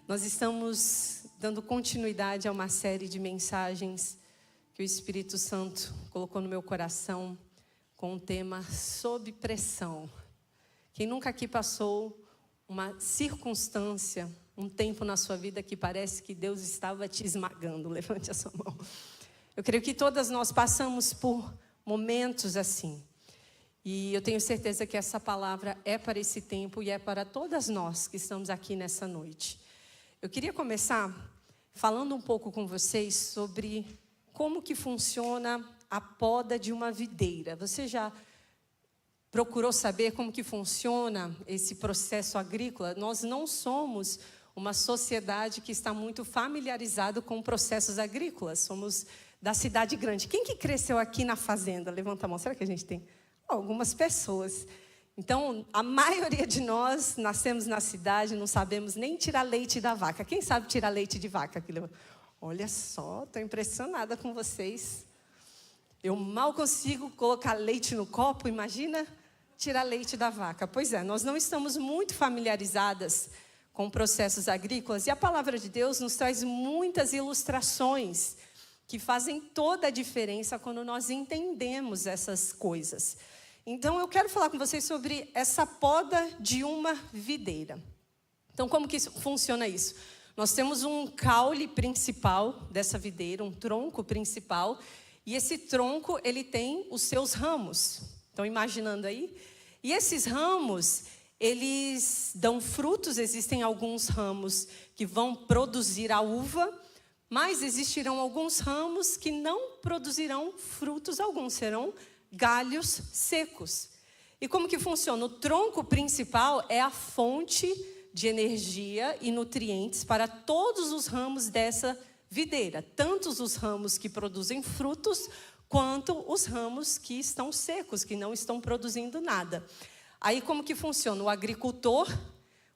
Nós estamos dando continuidade a uma série de mensagens que o Espírito Santo colocou no meu coração com o tema sob pressão. Quem nunca aqui passou uma circunstância, um tempo na sua vida que parece que Deus estava te esmagando? Levante a sua mão. Eu creio que todas nós passamos por momentos assim. E eu tenho certeza que essa palavra é para esse tempo e é para todas nós que estamos aqui nessa noite. Eu queria começar falando um pouco com vocês sobre como que funciona a poda de uma videira. Você já procurou saber como que funciona esse processo agrícola? Nós não somos uma sociedade que está muito familiarizada com processos agrícolas. Somos da cidade grande. Quem que cresceu aqui na fazenda? Levanta a mão. Será que a gente tem? Algumas pessoas. Então, a maioria de nós nascemos na cidade, não sabemos nem tirar leite da vaca. Quem sabe tirar leite de vaca? Olha só, estou impressionada com vocês. Eu mal consigo colocar leite no copo, imagina tirar leite da vaca. Pois é, nós não estamos muito familiarizadas com processos agrícolas. E a palavra de Deus nos traz muitas ilustrações que fazem toda a diferença quando nós entendemos essas coisas. Então, eu quero falar com vocês sobre essa poda de uma videira. Então, como que funciona isso? Nós temos um caule principal dessa videira, um tronco principal, e esse tronco, ele tem os seus ramos. Estão imaginando aí? E esses ramos, eles dão frutos. Existem alguns ramos que vão produzir a uva, mas existirão alguns ramos que não produzirão frutos alguns, serão galhos secos. E como que funciona? O tronco principal é a fonte de energia e nutrientes para todos os ramos dessa videira, tanto os ramos que produzem frutos, quanto os ramos que estão secos, que não estão produzindo nada. Aí como que funciona? O agricultor,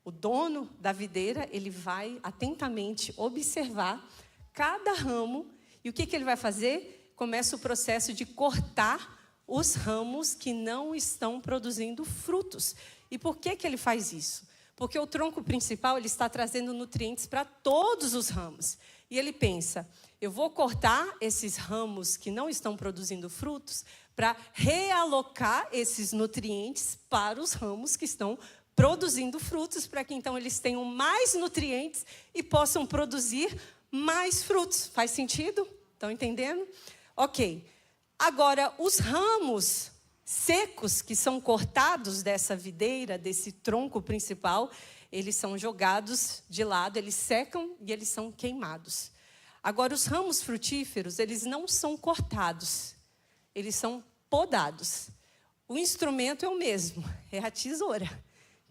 o dono da videira, ele vai atentamente observar cada ramo, e o que ele vai fazer? Começa o processo de cortar os ramos que não estão produzindo frutos. E por que ele faz isso? Porque o tronco principal, ele está trazendo nutrientes para todos os ramos. E ele pensa, eu vou cortar esses ramos que não estão produzindo frutos para realocar esses nutrientes para os ramos que estão produzindo frutos, para que então eles tenham mais nutrientes e possam produzir mais frutos. Faz sentido? Estão entendendo? Ok. Agora, os ramos secos que são cortados dessa videira, desse tronco principal, eles são jogados de lado, eles secam e eles são queimados. Agora, os ramos frutíferos, eles não são cortados, eles são podados. O instrumento é o mesmo, é a tesoura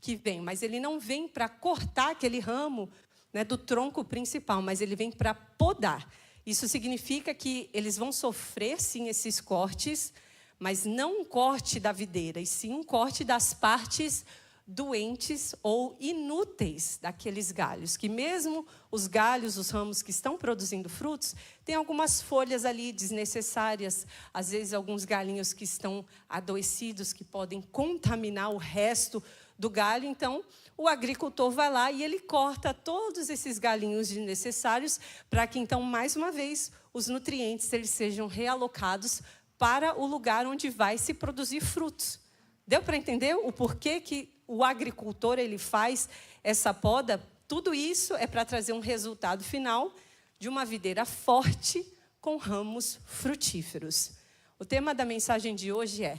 que vem, mas ele não vem para cortar aquele ramo, né, do tronco principal, mas ele vem para podar. Isso significa que eles vão sofrer, sim, esses cortes, mas não um corte da videira, e sim um corte das partes doentes ou inúteis daqueles galhos. Que mesmo os galhos, os ramos que estão produzindo frutos, tem algumas folhas ali desnecessárias, às vezes alguns galinhos que estão adoecidos, que podem contaminar o resto do galho. Então, o agricultor vai lá e ele corta todos esses galinhos desnecessários para que, então, mais uma vez, os nutrientes eles sejam realocados para o lugar onde vai se produzir frutos. Deu para entender o porquê que o agricultor ele faz essa poda? Tudo isso é para trazer um resultado final de uma videira forte com ramos frutíferos. O tema da mensagem de hoje é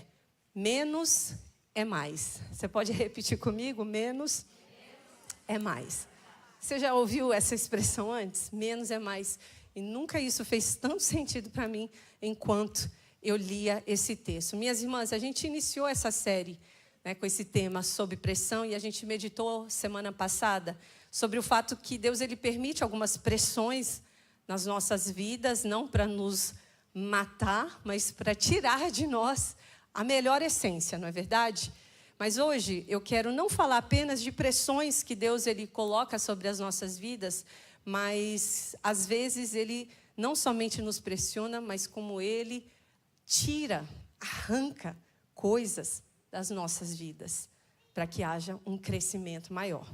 menos é mais. Você pode repetir comigo? Menos é mais. Você já ouviu essa expressão antes? Menos é mais. E nunca isso fez tanto sentido para mim enquanto eu lia esse texto. Minhas irmãs, a gente iniciou essa série, né, com esse tema sob pressão, e a gente meditou semana passada sobre o fato que Deus ele permite algumas pressões nas nossas vidas, não para nos matar, mas para tirar de nós a melhor essência, não é verdade? Mas hoje eu quero não falar apenas de pressões que Deus ele coloca sobre as nossas vidas, mas às vezes ele não somente nos pressiona, mas como ele tira, arranca coisas das nossas vidas, para que haja um crescimento maior.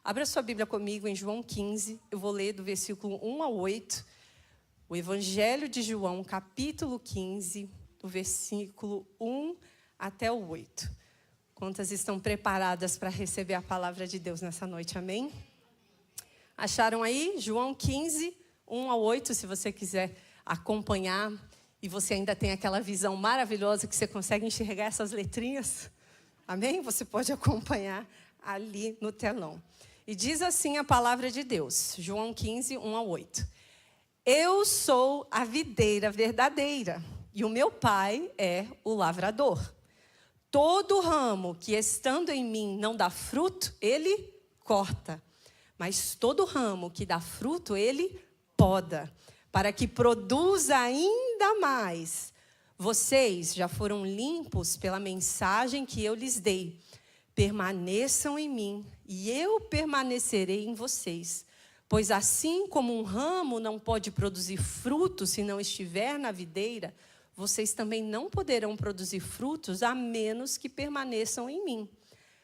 Abra sua Bíblia comigo em João 15. Eu vou ler do versículo 1 ao 8. O Evangelho de João, capítulo 15, do versículo 1 até o 8. Quantas estão preparadas para receber a palavra de Deus nessa noite, amém? Acharam aí? João 15, 1 ao 8, se você quiser acompanhar. E você ainda tem aquela visão maravilhosa que você consegue enxergar essas letrinhas. Amém? Você pode acompanhar ali no telão. E diz assim a palavra de Deus. João 15, 1 ao 8. Eu sou a videira verdadeira e o meu pai é o lavrador. Todo ramo que estando em mim não dá fruto, ele corta. Mas todo ramo que dá fruto, ele poda, para que produza ainda mais. Vocês já foram limpos pela mensagem que eu lhes dei. Permaneçam em mim e eu permanecerei em vocês. Pois assim como um ramo não pode produzir fruto se não estiver na videira, vocês também não poderão produzir frutos a menos que permaneçam em mim.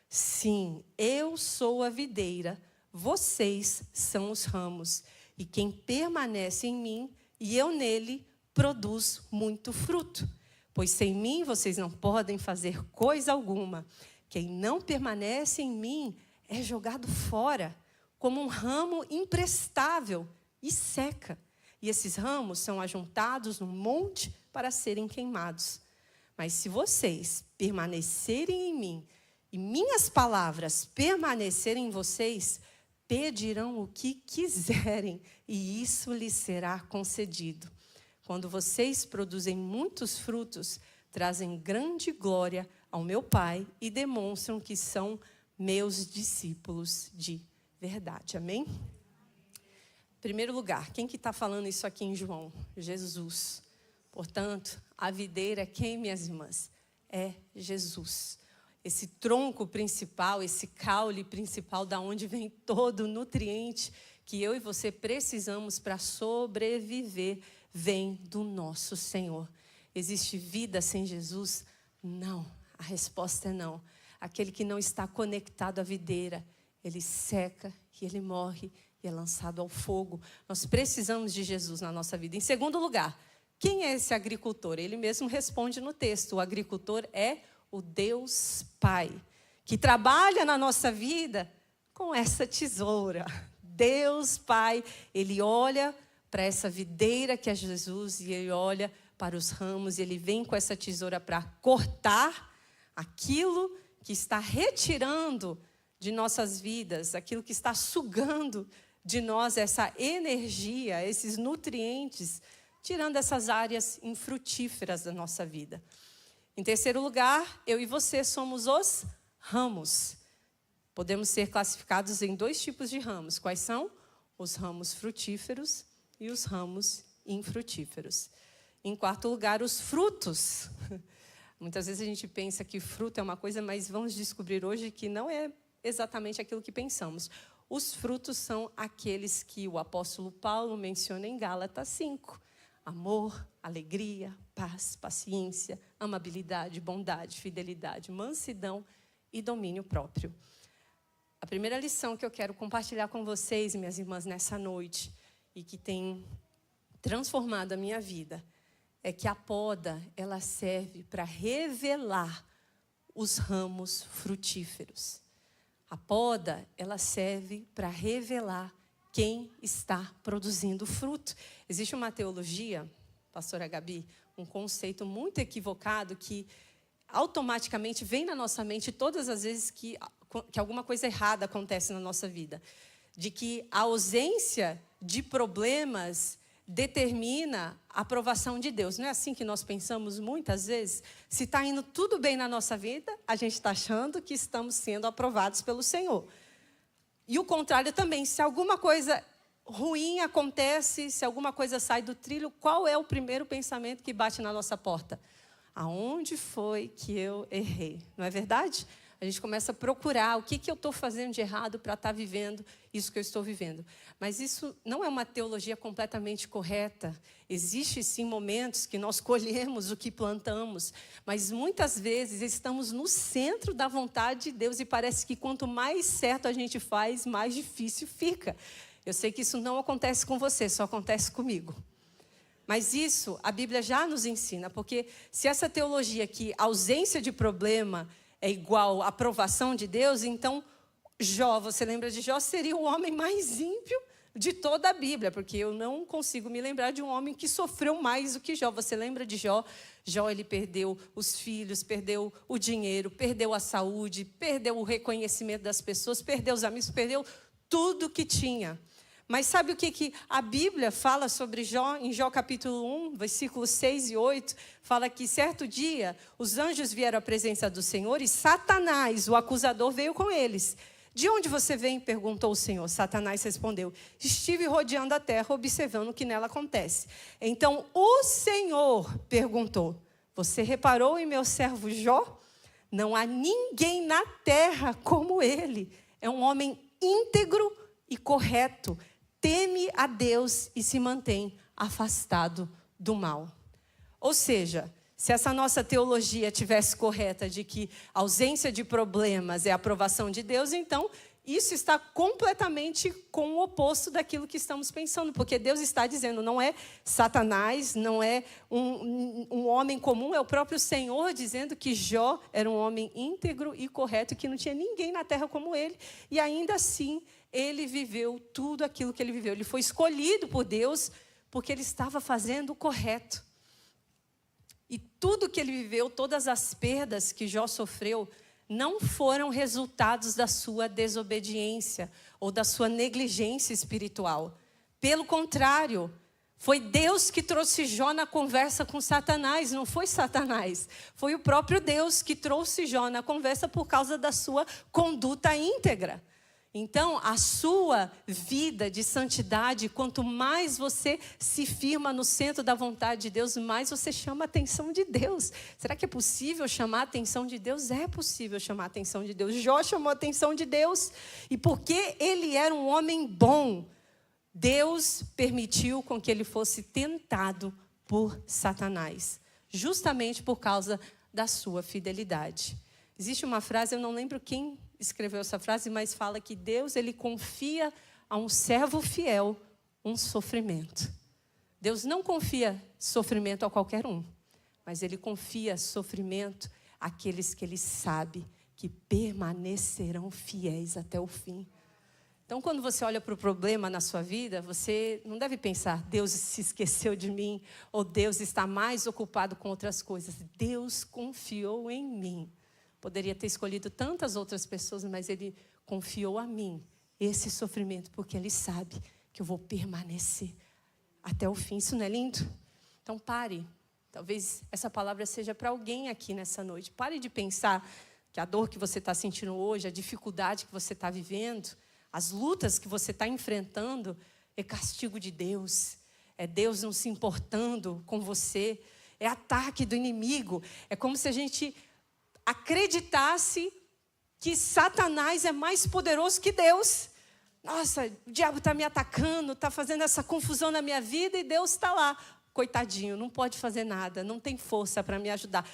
Sim, eu sou a videira, vocês são os ramos. E quem permanece em mim e eu nele, produz muito fruto. Pois sem mim vocês não podem fazer coisa alguma. Quem não permanece em mim é jogado fora, como um ramo imprestável, e seca. E esses ramos são ajuntados num monte para serem queimados. Mas se vocês permanecerem em mim, e minhas palavras permanecerem em vocês, pedirão o que quiserem, e isso lhes será concedido. Quando vocês produzem muitos frutos, trazem grande glória ao meu Pai e demonstram que são meus discípulos de verdade. Amém? Em primeiro lugar, quem que está falando isso aqui em João? Jesus. Portanto, a videira é quem, minhas irmãs? É Jesus. Esse tronco principal, esse caule principal, da onde vem todo o nutriente que eu e você precisamos para sobreviver, vem do nosso Senhor. Existe vida sem Jesus? Não. A resposta é não. Aquele que não está conectado à videira, ele seca e ele morre e é lançado ao fogo. Nós precisamos de Jesus na nossa vida. Em segundo lugar, quem é esse agricultor? Ele mesmo responde no texto. O agricultor é o Deus Pai, que trabalha na nossa vida com essa tesoura. Deus Pai, Ele olha para essa videira que é Jesus e Ele olha para os ramos. E Ele vem com essa tesoura para cortar aquilo que está retirando de nossas vidas, aquilo que está sugando de nós essa energia, esses nutrientes, tirando essas áreas infrutíferas da nossa vida. Em terceiro lugar, eu e você somos os ramos. Podemos ser classificados em dois tipos de ramos. Quais são? Os ramos frutíferos e os ramos infrutíferos. Em quarto lugar, os frutos. Muitas vezes a gente pensa que fruto é uma coisa, mas vamos descobrir hoje que não é exatamente aquilo que pensamos. Os frutos são aqueles que o apóstolo Paulo menciona em Gálatas 5. Amor, alegria, paz, paciência, amabilidade, bondade, fidelidade, mansidão e domínio próprio. A primeira lição que eu quero compartilhar com vocês, minhas irmãs, nessa noite, e que tem transformado a minha vida, é que a poda, ela serve para revelar os ramos frutíferos. A poda, ela serve para revelar quem está produzindo fruto. Existe uma teologia, pastora Gabi, um conceito muito equivocado que automaticamente vem na nossa mente todas as vezes que alguma coisa errada acontece na nossa vida. De que a ausência de problemas determina a aprovação de Deus. Não é assim que nós pensamos muitas vezes? Se está indo tudo bem na nossa vida, a gente está achando que estamos sendo aprovados pelo Senhor. E o contrário também, se alguma coisa ruim acontece, se alguma coisa sai do trilho, qual é o primeiro pensamento que bate na nossa porta? Aonde foi que eu errei? Não é verdade? A A gente começa a procurar o que eu estou fazendo de errado para estar vivendo isso que eu estou vivendo. Mas isso não é uma teologia completamente correta. Existem sim momentos que nós colhemos o que plantamos, mas muitas vezes estamos no centro da vontade de Deus e parece que quanto mais certo a gente faz, mais difícil fica. Eu sei que isso não acontece com você, só acontece comigo. Mas isso a Bíblia já nos ensina, porque se essa teologia que ausência de problema é igual à aprovação de Deus, então Jó, você lembra de Jó, seria o homem mais ímpio de toda a Bíblia, porque eu não consigo me lembrar de um homem que sofreu mais do que Jó. Você lembra de Jó? Jó, ele perdeu os filhos, perdeu o dinheiro, perdeu a saúde, perdeu o reconhecimento das pessoas, perdeu os amigos, perdeu tudo que tinha. Mas sabe o que a Bíblia fala sobre Jó? Em Jó capítulo 1, versículos 6 e 8, fala que certo dia os anjos vieram à presença do Senhor e Satanás, o acusador, veio com eles. De onde você vem? Perguntou o Senhor. Satanás respondeu: estive rodeando a terra, observando o que nela acontece. Então o Senhor perguntou: você reparou em meu servo Jó? Não há ninguém na terra como ele. É um homem íntegro e correto. Teme a Deus e se mantém afastado do mal. Ou seja, se essa nossa teologia tivesse correta de que a ausência de problemas é a aprovação de Deus, então isso está completamente com o oposto daquilo que estamos pensando. Porque Deus está dizendo, não é Satanás, não é um homem comum, é o próprio Senhor dizendo que Jó era um homem íntegro e correto, que não tinha ninguém na terra como ele. E ainda assim, ele viveu tudo aquilo que ele viveu. Ele foi escolhido por Deus porque ele estava fazendo o correto. E tudo que ele viveu, todas as perdas que Jó sofreu, não foram resultados da sua desobediência ou da sua negligência espiritual. Pelo contrário, foi Deus que trouxe Jó na conversa com Satanás, não foi Satanás. Foi o próprio Deus que trouxe Jó na conversa por causa da sua conduta íntegra. Então, a sua vida de santidade, quanto mais você se firma no centro da vontade de Deus, mais você chama a atenção de Deus. Será que é possível chamar a atenção de Deus? É possível chamar a atenção de Deus. Jó chamou a atenção de Deus. E porque ele era um homem bom, Deus permitiu com que ele fosse tentado por Satanás. Justamente por causa da sua fidelidade. Existe uma frase, eu não lembro quem escreveu essa frase, mas fala que Deus, ele confia a um servo fiel um sofrimento. Deus não confia sofrimento a qualquer um, mas ele confia sofrimento àqueles que ele sabe que permanecerão fiéis até o fim. Então, quando você olha para o problema na sua vida, você não deve pensar, Deus se esqueceu de mim, ou Deus está mais ocupado com outras coisas. Deus confiou em mim. Poderia ter escolhido tantas outras pessoas, mas ele confiou a mim esse sofrimento, porque ele sabe que eu vou permanecer até o fim. Isso não é lindo? Então pare. Talvez essa palavra seja para alguém aqui nessa noite. Pare de pensar que a dor que você está sentindo hoje, a dificuldade que você está vivendo, as lutas que você está enfrentando, é castigo de Deus. É Deus não se importando com você. É ataque do inimigo. É como se a gente acreditasse que Satanás é mais poderoso que Deus. Nossa, o diabo está me atacando, está fazendo essa confusão na minha vida e Deus está lá. Coitadinho, não pode fazer nada, não tem força para me ajudar.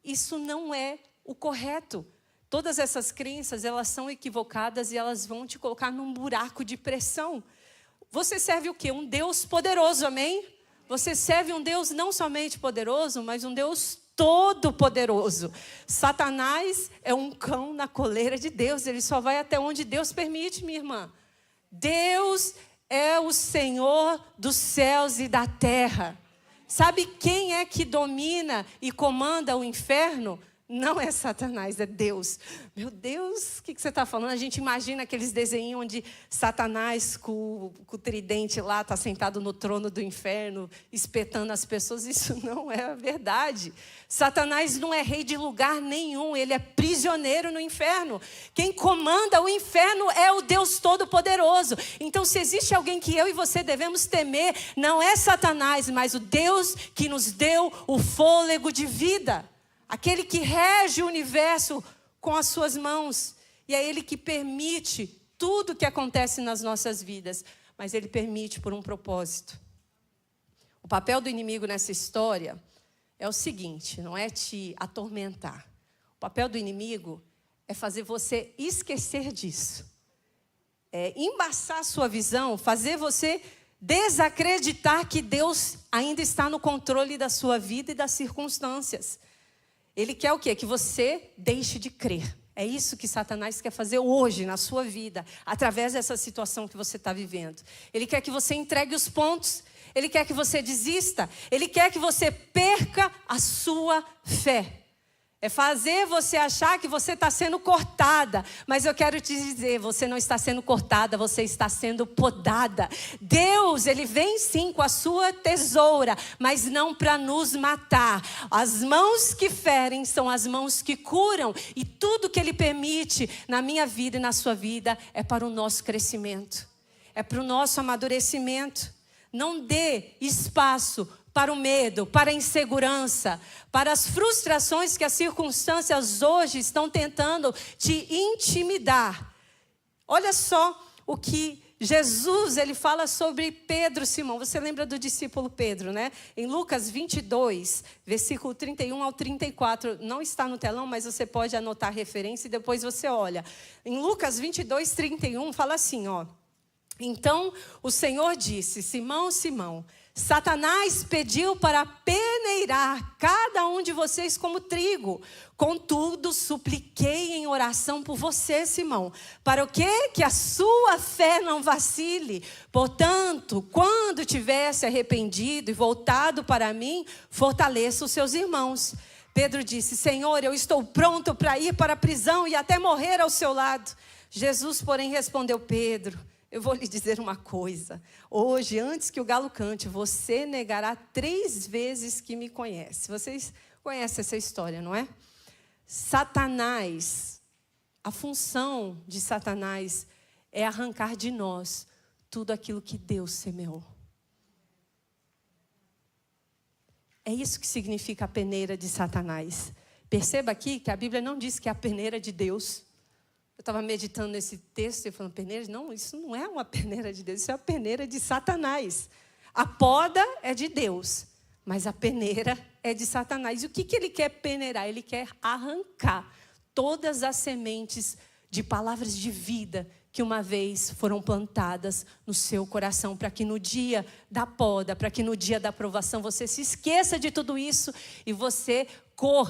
Isso não é o correto. Todas essas crenças, elas são equivocadas e elas vão te colocar num buraco de pressão. Você serve o quê? Um Deus poderoso, amém? Você serve um Deus não somente poderoso, mas um Deus todo-poderoso. Satanás é um cão na coleira de Deus. Ele só vai até onde Deus permite, minha irmã. Deus é o Senhor dos céus e da terra. Sabe quem é que domina e comanda o inferno? Não é Satanás, é Deus. Meu Deus, o que você está falando? A gente imagina aqueles desenhos onde Satanás com o tridente lá está sentado no trono do inferno, espetando as pessoas. Isso não é a verdade. Satanás não é rei de lugar nenhum, ele é prisioneiro no inferno. Quem comanda o inferno é o Deus Todo-Poderoso. Então, se existe alguém que eu e você devemos temer, não é Satanás, mas o Deus que nos deu o fôlego de vida. Aquele que rege o universo com as suas mãos. E é Ele que permite tudo que acontece nas nossas vidas. Mas Ele permite por um propósito. O papel do inimigo nessa história é o seguinte, não é te atormentar. O papel do inimigo é fazer você esquecer disso. É embaçar a sua visão, fazer você desacreditar que Deus ainda está no controle da sua vida e das circunstâncias. Ele quer o quê? Que você deixe de crer. É isso que Satanás quer fazer hoje na sua vida, através dessa situação que você está vivendo. Ele quer que você entregue os pontos, ele quer que você desista, ele quer que você perca a sua fé. É fazer você achar que você está sendo cortada. Mas eu quero te dizer, você não está sendo cortada, você está sendo podada. Deus, Ele vem sim com a sua tesoura, mas não para nos matar. As mãos que ferem são as mãos que curam. E tudo que Ele permite na minha vida e na sua vida é para o nosso crescimento. É para o nosso amadurecimento. Não dê espaço para o medo, para a insegurança, para as frustrações que as circunstâncias hoje estão tentando te intimidar. Olha só o que Jesus, ele fala sobre Pedro, Simão. Você lembra do discípulo Pedro, né? Em Lucas 22, versículo 31 ao 34. Não está no telão, mas você pode anotar a referência e depois você olha. Em Lucas 22, 31, fala assim, ó. Então o Senhor disse, Simão, Simão, Satanás pediu para peneirar cada um de vocês como trigo. Contudo, supliquei em oração por você, Simão. Para o quê? Que a sua fé não vacile. Portanto, quando tiver se arrependido e voltado para mim, fortaleça os seus irmãos. Pedro disse, Senhor, eu estou pronto para ir para a prisão e até morrer ao seu lado. Jesus, porém, respondeu, Pedro, eu vou lhe dizer uma coisa. Hoje, antes que o galo cante, você negará 3 vezes que me conhece. Vocês conhecem essa história, não é? Satanás, a função de Satanás é arrancar de nós tudo aquilo que Deus semeou. É isso que significa a peneira de Satanás. Perceba aqui que a Bíblia não diz que é a peneira de Deus. Eu estava meditando nesse texto e falando, peneira? Não, isso não é uma peneira de Deus, isso é a peneira de Satanás. A poda é de Deus, mas a peneira é de Satanás. E o que ele quer peneirar? Ele quer arrancar todas as sementes de palavras de vida que uma vez foram plantadas no seu coração, para que no dia da poda, para que no dia da aprovação você se esqueça de tudo isso e você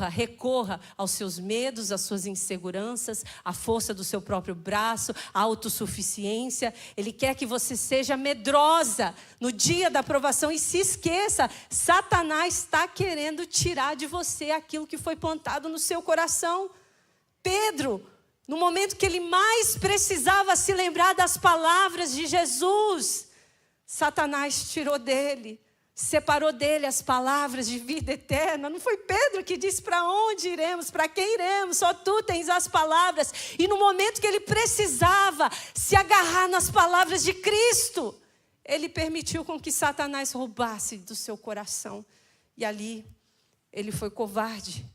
recorra aos seus medos, às suas inseguranças, à força do seu próprio braço, à autossuficiência. Ele quer que você seja medrosa no dia da aprovação e se esqueça, Satanás está querendo tirar de você aquilo que foi plantado no seu coração. Pedro, no momento que ele mais precisava se lembrar das palavras de Jesus, Satanás tirou dele, separou dele as palavras de vida eterna. Não foi Pedro que disse para onde iremos, para quem iremos, só tu tens as palavras. E no momento que ele precisava se agarrar nas palavras de Cristo, ele permitiu com que Satanás roubasse do seu coração. E ali ele foi covarde.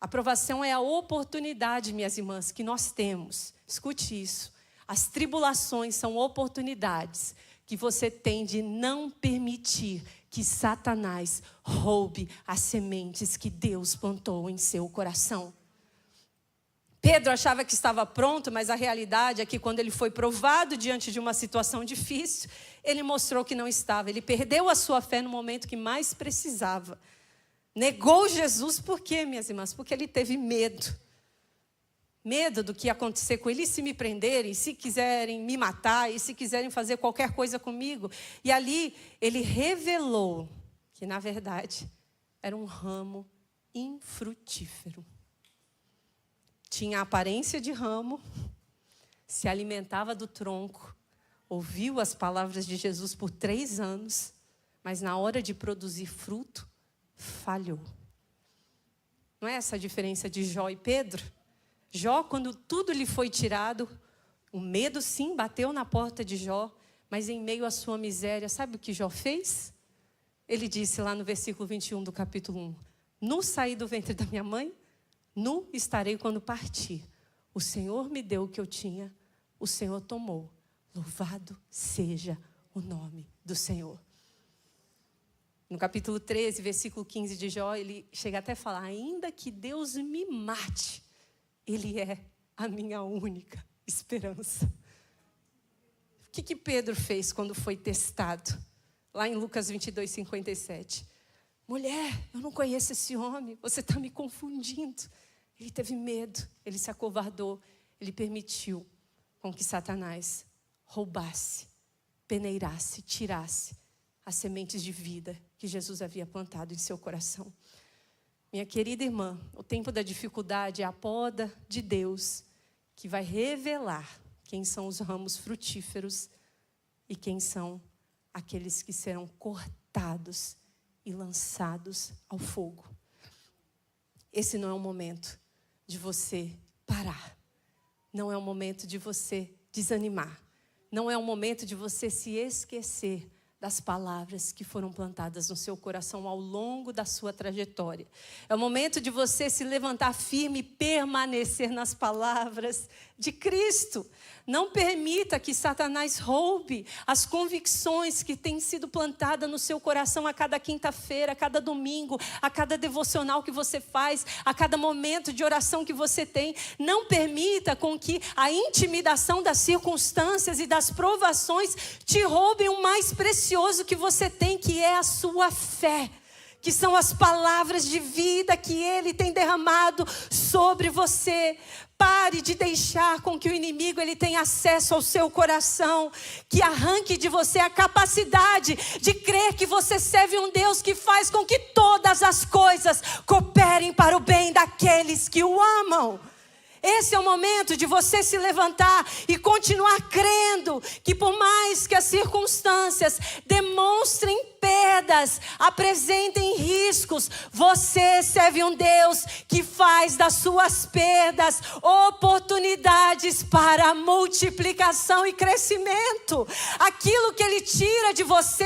A aprovação é a oportunidade, minhas irmãs, que nós temos. Escute isso. As tribulações são oportunidades que você tem de não permitir que Satanás roube as sementes que Deus plantou em seu coração. Pedro achava que estava pronto, mas a realidade é que quando ele foi provado diante de uma situação difícil, ele mostrou que não estava. Ele perdeu a sua fé no momento que mais precisava. Negou Jesus por quê, minhas irmãs? Porque ele teve medo. Medo do que ia acontecer com ele, e se me prenderem, se quiserem me matar, e se quiserem fazer qualquer coisa comigo. E ali ele revelou que, na verdade, era um ramo infrutífero. Tinha a aparência de ramo, se alimentava do tronco, ouviu as palavras de Jesus por 3 anos, mas na hora de produzir fruto, falhou. Não é essa a diferença de Jó e Pedro? Jó, quando tudo lhe foi tirado, o medo sim bateu na porta de Jó, mas em meio à sua miséria, sabe o que Jó fez? Ele disse lá no versículo 21 do capítulo 1, no sair do ventre da minha mãe, Nu estarei quando partir. O Senhor me deu o que eu tinha, o Senhor tomou. Louvado seja o nome do Senhor. No capítulo 13, versículo 15 de Jó, ele chega até a falar: ainda que Deus me mate, Ele é a minha única esperança. O que Pedro fez quando foi testado? Lá em Lucas 22, 57. Mulher, eu não conheço esse homem, você está me confundindo. Ele teve medo, ele se acovardou, ele permitiu com que Satanás roubasse, peneirasse, tirasse as sementes de vida que Jesus havia plantado em seu coração. Minha querida irmã, o tempo da dificuldade é a poda de Deus que vai revelar quem são os ramos frutíferos e quem são aqueles que serão cortados e lançados ao fogo. Esse não é o momento de você parar. Não é o momento de você desanimar. Não é o momento de você se esquecer das palavras que foram plantadas no seu coração ao longo da sua trajetória. É o momento de você se levantar firme e permanecer nas palavras de Cristo. Não permita que Satanás roube as convicções que têm sido plantadas no seu coração a cada quinta-feira, a cada domingo, a cada devocional que você faz, a cada momento de oração que você tem. Não permita com que a intimidação das circunstâncias e das provações te roubem o mais precioso que você tem, que é a sua fé. Que são as palavras de vida que Ele tem derramado sobre você. Pare de deixar com que o inimigo ele tenha acesso ao seu coração. Que arranque de você a capacidade de crer que você serve um Deus que faz com que todas as coisas cooperem para o bem daqueles que o amam. Esse é o momento de você se levantar e continuar crendo que por mais que as circunstâncias demonstrem perdas, apresentem riscos, você serve um Deus que faz das suas perdas oportunidades para multiplicação e crescimento. Aquilo que Ele tira de você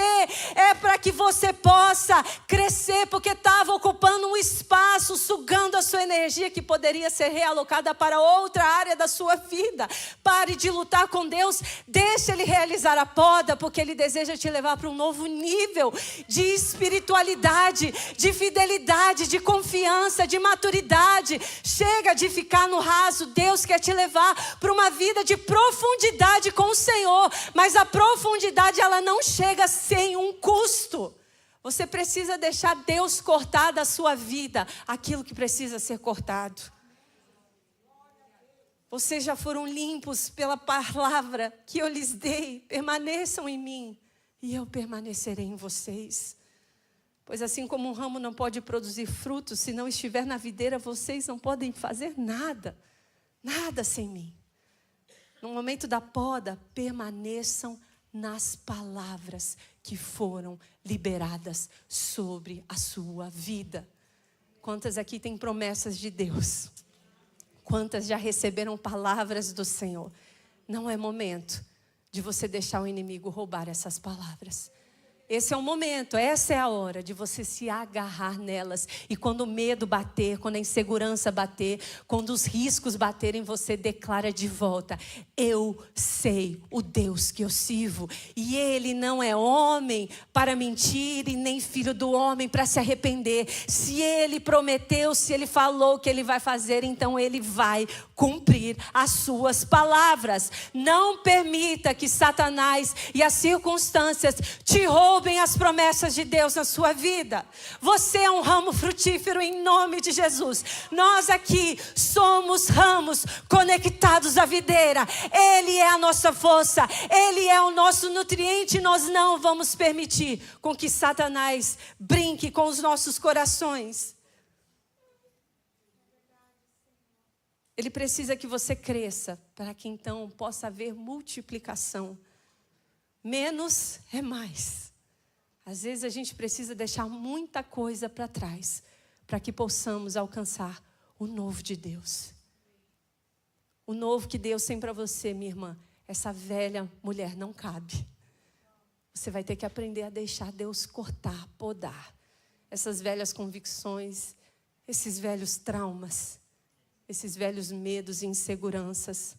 é para que você possa crescer, porque estava ocupando um espaço, sugando a sua energia que poderia ser realocada para outra área da sua vida. Pare de lutar com Deus, deixe Ele realizar a poda, porque Ele deseja te levar para um novo nível de espiritualidade, de fidelidade, de confiança, de maturidade. Chega de ficar no raso. Deus quer te levar para uma vida de profundidade com o Senhor, mas a profundidade ela não chega sem um custo. Você precisa deixar Deus cortar da sua vida aquilo que precisa ser cortado. Vocês já foram limpos pela palavra que eu lhes dei. Permaneçam em mim e eu permanecerei em vocês. Pois assim como um ramo não pode produzir frutos se não estiver na videira, vocês não podem fazer nada. Nada sem mim. No momento da poda, permaneçam nas palavras que foram liberadas sobre a sua vida. Quantas aqui têm promessas de Deus? Quantas já receberam palavras do Senhor? Não é momento de você deixar o inimigo roubar essas palavras. Esse é o momento, essa é a hora de você se agarrar nelas. E quando o medo bater, quando a insegurança bater, quando os riscos baterem, você declara de volta: eu sei o Deus que eu sirvo. E Ele não é homem para mentir e nem filho do homem para se arrepender. Se Ele prometeu, se Ele falou que Ele vai fazer, então Ele vai cumprir as suas palavras. Não permita que Satanás e as circunstâncias te roubem as promessas de Deus na sua vida. Você é um ramo frutífero em nome de Jesus. Nós aqui somos ramos conectados à videira. Ele é a nossa força, Ele é o nosso nutriente. Nós não vamos permitir com que Satanás brinque com os nossos corações. Ele precisa que você cresça para que então possa haver multiplicação. Menos é mais. Às vezes a gente precisa deixar muita coisa para trás para que possamos alcançar o novo de Deus. O novo que Deus tem para você, minha irmã. Essa velha mulher não cabe. Você vai ter que aprender a deixar Deus cortar, podar essas velhas convicções, esses velhos traumas. esses velhos medos e inseguranças.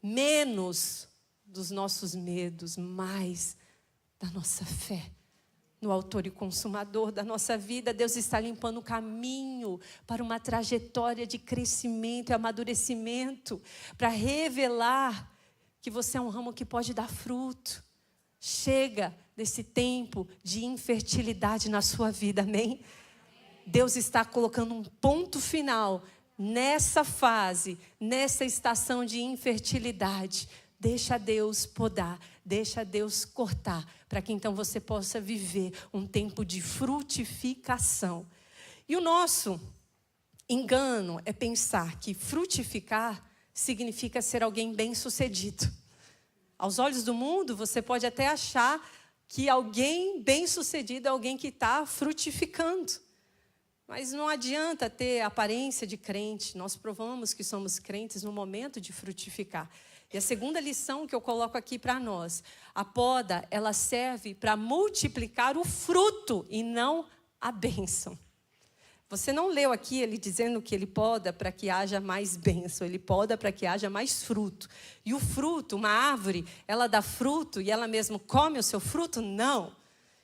Menos dos nossos medos, mais da nossa fé no autor e consumador da nossa vida. Deus está limpando o caminho para uma trajetória de crescimento e amadurecimento, para revelar que você é um ramo que pode dar fruto. Chega desse tempo de infertilidade na sua vida, amém? Deus está colocando um ponto final nessa fase, nessa estação de infertilidade. Deixa Deus podar, deixa Deus cortar, para que então você possa viver um tempo de frutificação. E o nosso engano é pensar que frutificar significa ser alguém bem-sucedido. Aos olhos do mundo, você pode até achar que alguém bem-sucedido é alguém que está frutificando. Mas não adianta ter aparência de crente. Nós provamos que somos crentes no momento de frutificar. E a segunda lição que eu coloco aqui para nós: a poda, ela serve para multiplicar o fruto e não a bênção. Você não leu aqui ele dizendo que ele poda para que haja mais bênção, ele poda para que haja mais fruto. E o fruto, uma árvore, ela dá fruto e ela mesma come o seu fruto? Não.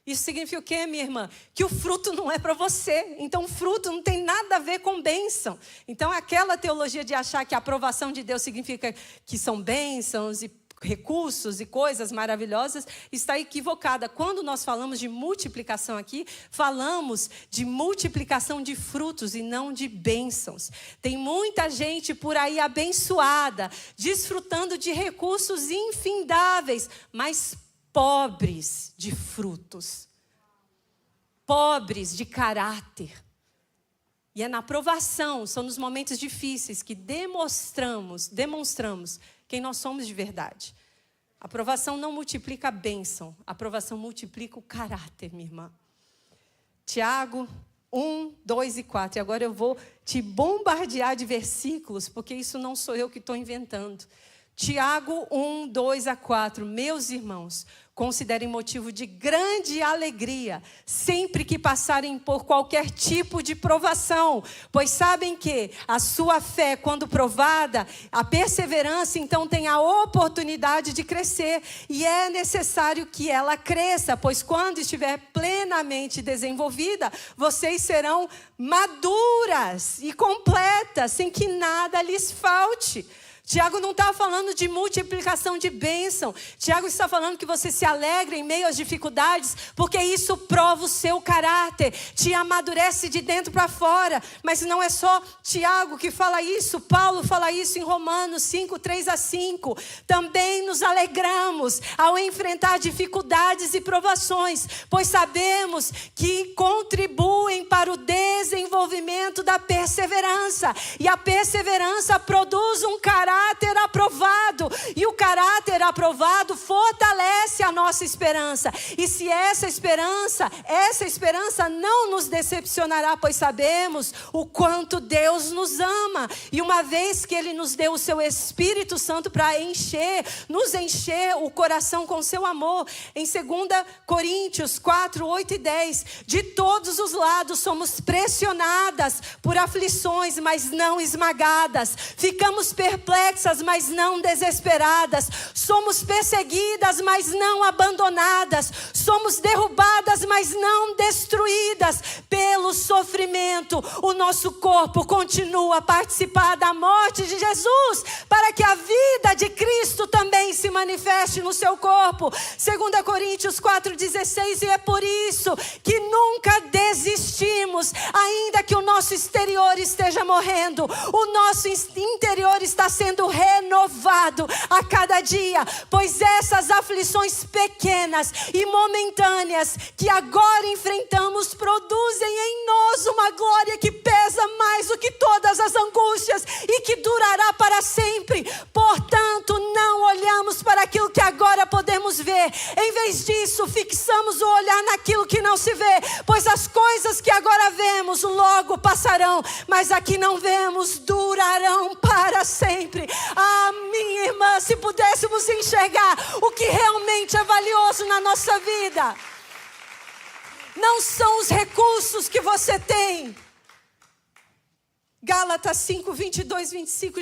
Isso significa o quê, minha irmã? Que o fruto não é para você. Então, o fruto não tem nada a ver com bênção. Então, aquela teologia de achar que a aprovação de Deus significa que são bênçãos e recursos e coisas maravilhosas, está equivocada. Quando nós falamos de multiplicação aqui, falamos de multiplicação de frutos e não de bênçãos. Tem muita gente por aí abençoada, desfrutando de recursos infindáveis, mas pobres de frutos, pobres de caráter. E é na provação, são nos momentos difíceis que demonstramos quem nós somos de verdade. A provação não multiplica a bênção, a provação multiplica o caráter, minha irmã. Tiago 1, 2 e 4. E agora eu vou te bombardear de versículos, porque isso não sou eu que estou inventando. Tiago 1, 2 a 4. Meus irmãos, considerem motivo de grande alegria sempre que passarem por qualquer tipo de provação, pois sabem que a sua fé, quando provada, a perseverança então tem a oportunidade de crescer, e é necessário que ela cresça, pois quando estiver plenamente desenvolvida, vocês serão maduras e completas, sem que nada lhes falte. Tiago não está falando de multiplicação de bênção. Tiago está falando que você se alegra em meio às dificuldades, porque isso prova o seu caráter, te amadurece de dentro para fora. Mas não é só Tiago que fala isso, Paulo fala isso em Romanos 5, 3 a 5. Também nos alegramos ao enfrentar dificuldades e provações, pois sabemos que contribuem para o desenvolvimento da perseverança. E a perseverança produz um caráter aprovado, e o caráter aprovado fortalece a nossa esperança. E se essa esperança não nos decepcionará, pois sabemos o quanto Deus nos ama, e uma vez que Ele nos deu o seu Espírito Santo para nos encher o coração com seu amor. Em 2 Coríntios 4, 8 e 10, de todos os lados somos pressionadas por aflições, mas não esmagadas, ficamos perplexas, mas não desesperadas, somos perseguidas, mas não abandonadas, somos derrubadas, mas não destruídas. Pelo sofrimento, o nosso corpo continua a participar da morte de Jesus, para que a vida de Cristo também se manifeste no seu corpo. 2 Coríntios 4,16, e é por isso que nunca desistimos, ainda que o nosso exterior esteja morrendo, o nosso interior está sendo renovado a cada dia, pois essas aflições pequenas e momentâneas que agora enfrentamos produzem em nós uma glória que pesa mais do que todas as angústias e que durará para sempre. Portanto, não olhamos para aquilo que agora podemos ver, em vez disso fixamos o olhar naquilo que não se vê, pois as coisas que agora vemos logo passarão, mas a que não vemos durarão para sempre. Ah, minha irmã, se pudéssemos enxergar o que realmente é valioso na nossa vida, não são os recursos que você tem, Gálatas 5, 22, 25,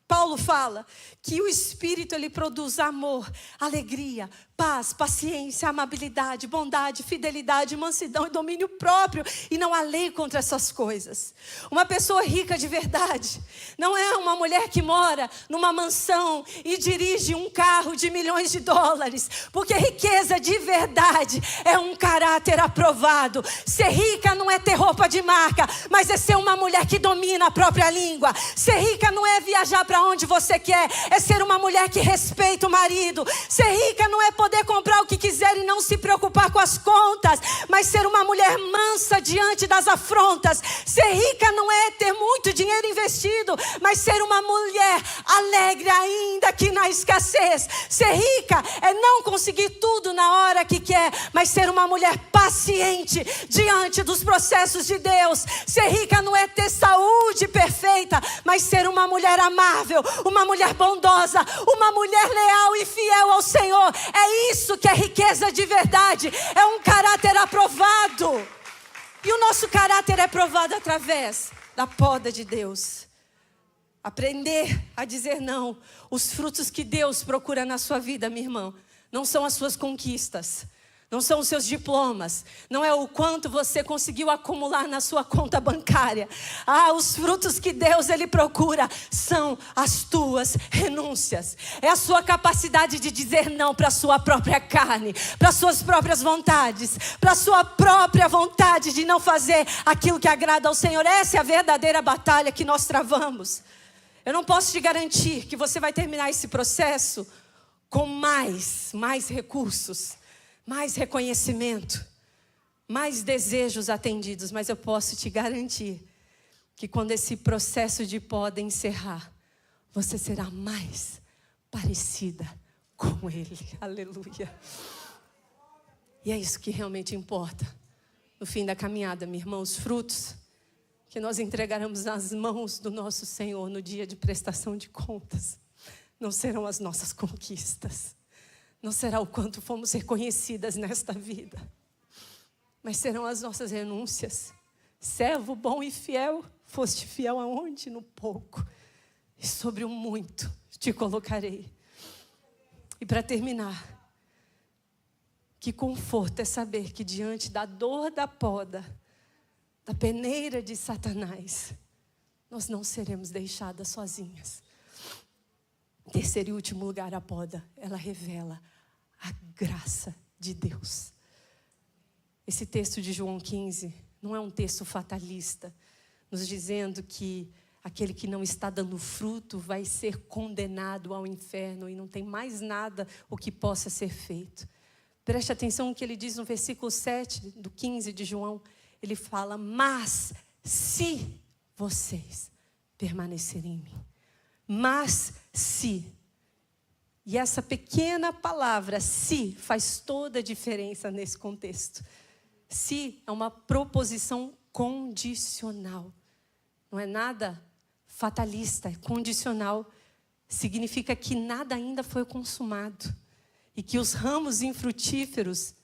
Paulo fala que o Espírito, ele produz amor, alegria, paz, paciência, amabilidade, bondade, fidelidade, mansidão e domínio próprio. E não há lei contra essas coisas. Uma pessoa rica de verdade não é uma mulher que mora numa mansão e dirige um carro de milhões de dólares. Porque riqueza de verdade é um caráter aprovado. Ser rica não é ter roupa de marca, mas é ser uma mulher que domina a própria língua. Ser rica não é viajar para onde você quer, é ser uma mulher que respeita o marido. Ser rica não é poder comprar o que quiser e não se preocupar com as contas, mas ser uma mulher mansa diante das afrontas. Ser rica não é ter muito dinheiro investido, mas ser uma mulher alegre ainda que na escassez. Ser rica é não conseguir tudo na hora que quer, mas ser uma mulher paciente diante dos processos de Deus. Ser rica não é ter saúde perfeita, mas ser uma mulher amável, uma mulher bondosa, uma mulher leal e fiel ao Senhor. É isso que é riqueza de verdade. É um caráter aprovado. E o nosso caráter é provado através da poda de Deus. Aprender a dizer não. Os frutos que Deus procura na sua vida, minha irmã, não são as suas conquistas. Não são os seus diplomas, não é o quanto você conseguiu acumular na sua conta bancária. Os frutos que Deus, ele procura são as tuas renúncias. É a sua capacidade de dizer não para a sua própria carne, para as suas próprias vontades, para a sua própria vontade de não fazer aquilo que agrada ao Senhor. Essa é a verdadeira batalha que nós travamos. Eu não posso te garantir que você vai terminar esse processo com mais recursos, mais reconhecimento, mais desejos atendidos. Mas eu posso te garantir que quando esse processo de poda encerrar, você será mais parecida com Ele. Aleluia. E é isso que realmente importa. No fim da caminhada, minha irmã, os frutos que nós entregaremos nas mãos do nosso Senhor no dia de prestação de contas, não serão as nossas conquistas. Não será o quanto fomos reconhecidas nesta vida, mas serão as nossas renúncias. Servo bom e fiel, foste fiel aonde? No pouco. E sobre o muito te colocarei. E para terminar, que conforto é saber que diante da dor da poda, da peneira de Satanás, nós não seremos deixadas sozinhas. Terceiro e último lugar, a poda, ela revela a graça de Deus. Esse texto de João 15 não é um texto fatalista, nos dizendo que aquele que não está dando fruto vai ser condenado ao inferno e não tem mais nada o que possa ser feito. Preste atenção no que ele diz no versículo 7 do 15 de João. Ele fala: mas se vocês permanecerem em mim. Mas se. E essa pequena palavra, se, faz toda a diferença nesse contexto. Se é uma proposição condicional. Não é nada fatalista, é condicional. Significa que nada ainda foi consumado. E que os ramos infrutíferos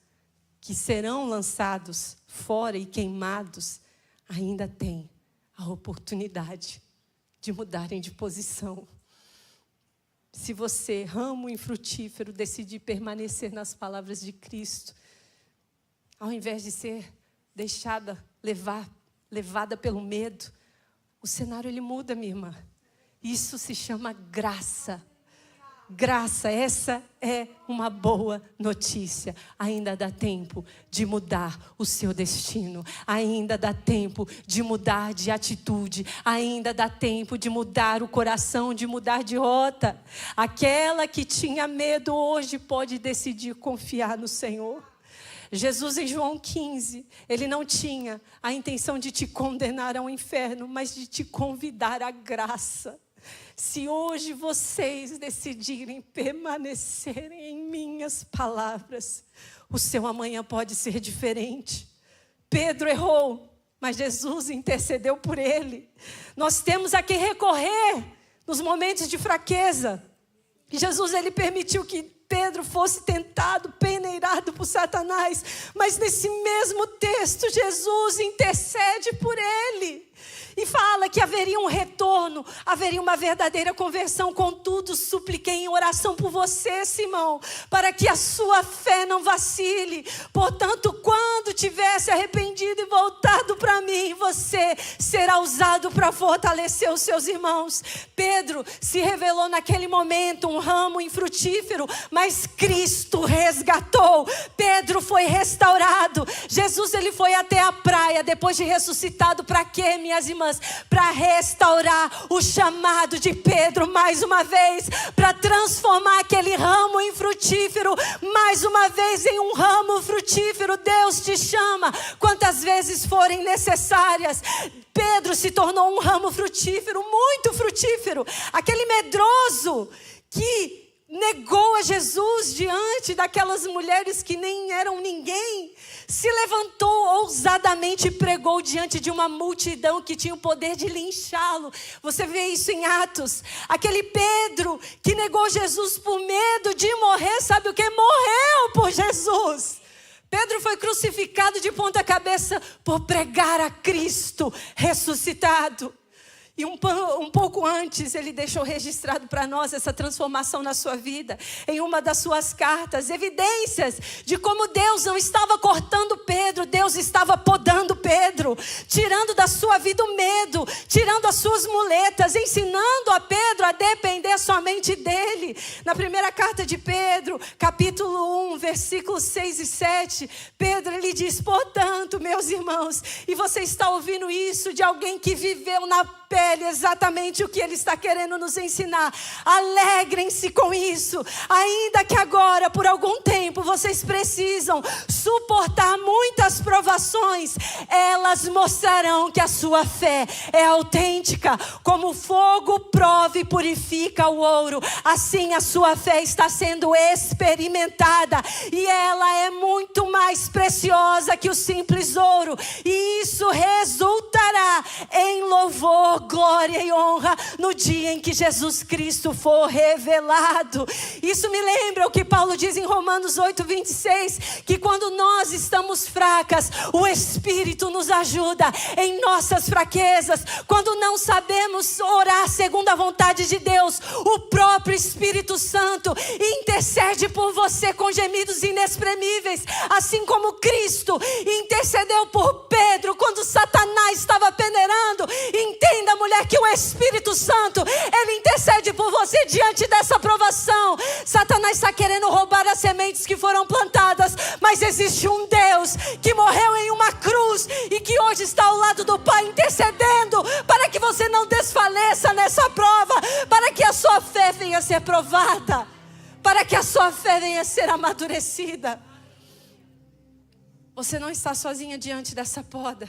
que serão lançados fora e queimados ainda têm a oportunidade de mudarem de posição. Se você, ramo infrutífero, decidir permanecer nas palavras de Cristo, ao invés de ser levada pelo medo, o cenário ele muda, minha irmã. Isso se chama graça. Graça, essa é uma boa notícia. Ainda dá tempo de mudar o seu destino. Ainda dá tempo de mudar de atitude. Ainda dá tempo de mudar o coração, de mudar de rota. Aquela que tinha medo hoje pode decidir confiar no Senhor. Jesus em João 15, ele não tinha a intenção de te condenar ao inferno, mas de te convidar à graça. Se hoje vocês decidirem permanecerem em minhas palavras, o seu amanhã pode ser diferente. Pedro errou, mas Jesus intercedeu por ele. Nós temos a quem recorrer nos momentos de fraqueza. E Jesus, ele permitiu que Pedro fosse tentado, peneirado por Satanás. Mas nesse mesmo texto, Jesus intercede por ele. E fala que haveria um retorno, haveria uma verdadeira conversão. Contudo, supliquei em oração por você, Simão, para que a sua fé não vacile. Portanto, quando tiver se arrependido e voltado para mim, você será usado para fortalecer os seus irmãos. Pedro se revelou naquele momento um ramo infrutífero, mas Cristo resgatou. Pedro foi restaurado. Jesus, ele foi até a praia depois de ressuscitado. Para quê, minhas irmãs? Para restaurar o chamado de Pedro mais uma vez, para transformar aquele ramo infrutífero mais uma vez em um ramo frutífero. Deus te chama quantas vezes forem necessárias. Pedro se tornou um ramo frutífero, muito frutífero. Aquele medroso que negou a Jesus diante daquelas mulheres que nem eram ninguém, se levantou ousadamente e pregou diante de uma multidão que tinha o poder de linchá-lo. Você vê isso em Atos. Aquele Pedro que negou Jesus por medo de morrer, sabe o que? Morreu por Jesus. Pedro foi crucificado de ponta cabeça por pregar a Cristo ressuscitado. E um pouco antes, ele deixou registrado para nós essa transformação na sua vida. Em uma das suas cartas, evidências de como Deus não estava cortando Pedro. Deus estava podando Pedro, tirando da sua vida o medo, tirando as suas muletas, ensinando a Pedro a depender somente dele. Na primeira carta de Pedro, capítulo 1, versículos 6 e 7, Pedro, ele diz: portanto, meus irmãos, e você está ouvindo isso de alguém que viveu na pele exatamente o que ele está querendo nos ensinar. Alegrem-se com isso, ainda que agora por algum tempo vocês precisam suportar muitas provações, elas mostrarão que a sua fé é autêntica. Como o fogo prova e purifica o ouro, assim a sua fé está sendo experimentada, e ela é muito mais preciosa que o simples ouro, e isso resultará em louvor, glória e honra no dia em que Jesus Cristo for revelado. Isso me lembra o que Paulo diz em Romanos 8:26, que quando nós estamos fracas, o Espírito nos ajuda em nossas fraquezas. Quando não sabemos orar segundo a vontade de Deus, o próprio Espírito Santo intercede por você com gemidos inexprimíveis, assim como Cristo intercedeu por Pedro quando Satanás estava peneirando. Entenda, mulher, que o Espírito Santo, ele intercede por você diante dessa provação. Satanás está querendo roubar as sementes que foram plantadas, mas existe um Deus que morreu em uma cruz e que hoje está ao lado do Pai intercedendo para que você não desfaleça nessa prova, para que a sua fé venha a ser provada, para que a sua fé venha a ser amadurecida. Você não está sozinha diante dessa poda.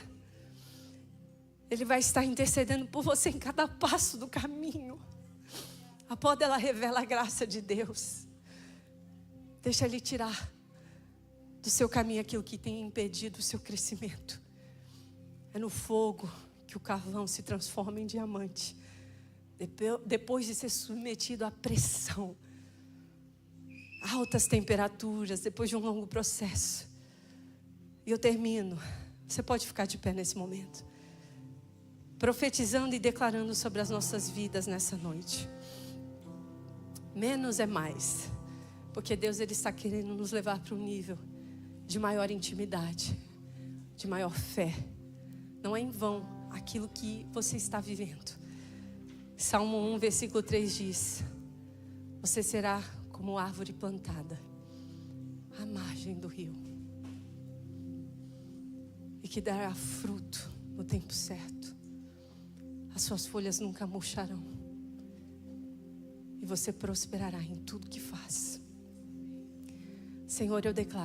Ele vai estar intercedendo por você em cada passo do caminho. A poda, ela revela a graça de Deus. Deixa Ele tirar do seu caminho aquilo que tem impedido o seu crescimento. É no fogo que o carvão se transforma em diamante. Depois de ser submetido à pressão, altas temperaturas, depois de um longo processo. E eu termino. Você pode ficar de pé nesse momento, profetizando e declarando sobre as nossas vidas nessa noite. Menos é mais, porque Deus, ele está querendo nos levar para um nível de maior intimidade, de maior fé. Não é em vão aquilo que você está vivendo. Salmo 1, versículo 3 diz: você será como árvore plantada à margem do rio, e que dará fruto no tempo certo. As suas folhas nunca murcharão, e você prosperará em tudo que faz. Senhor, eu declaro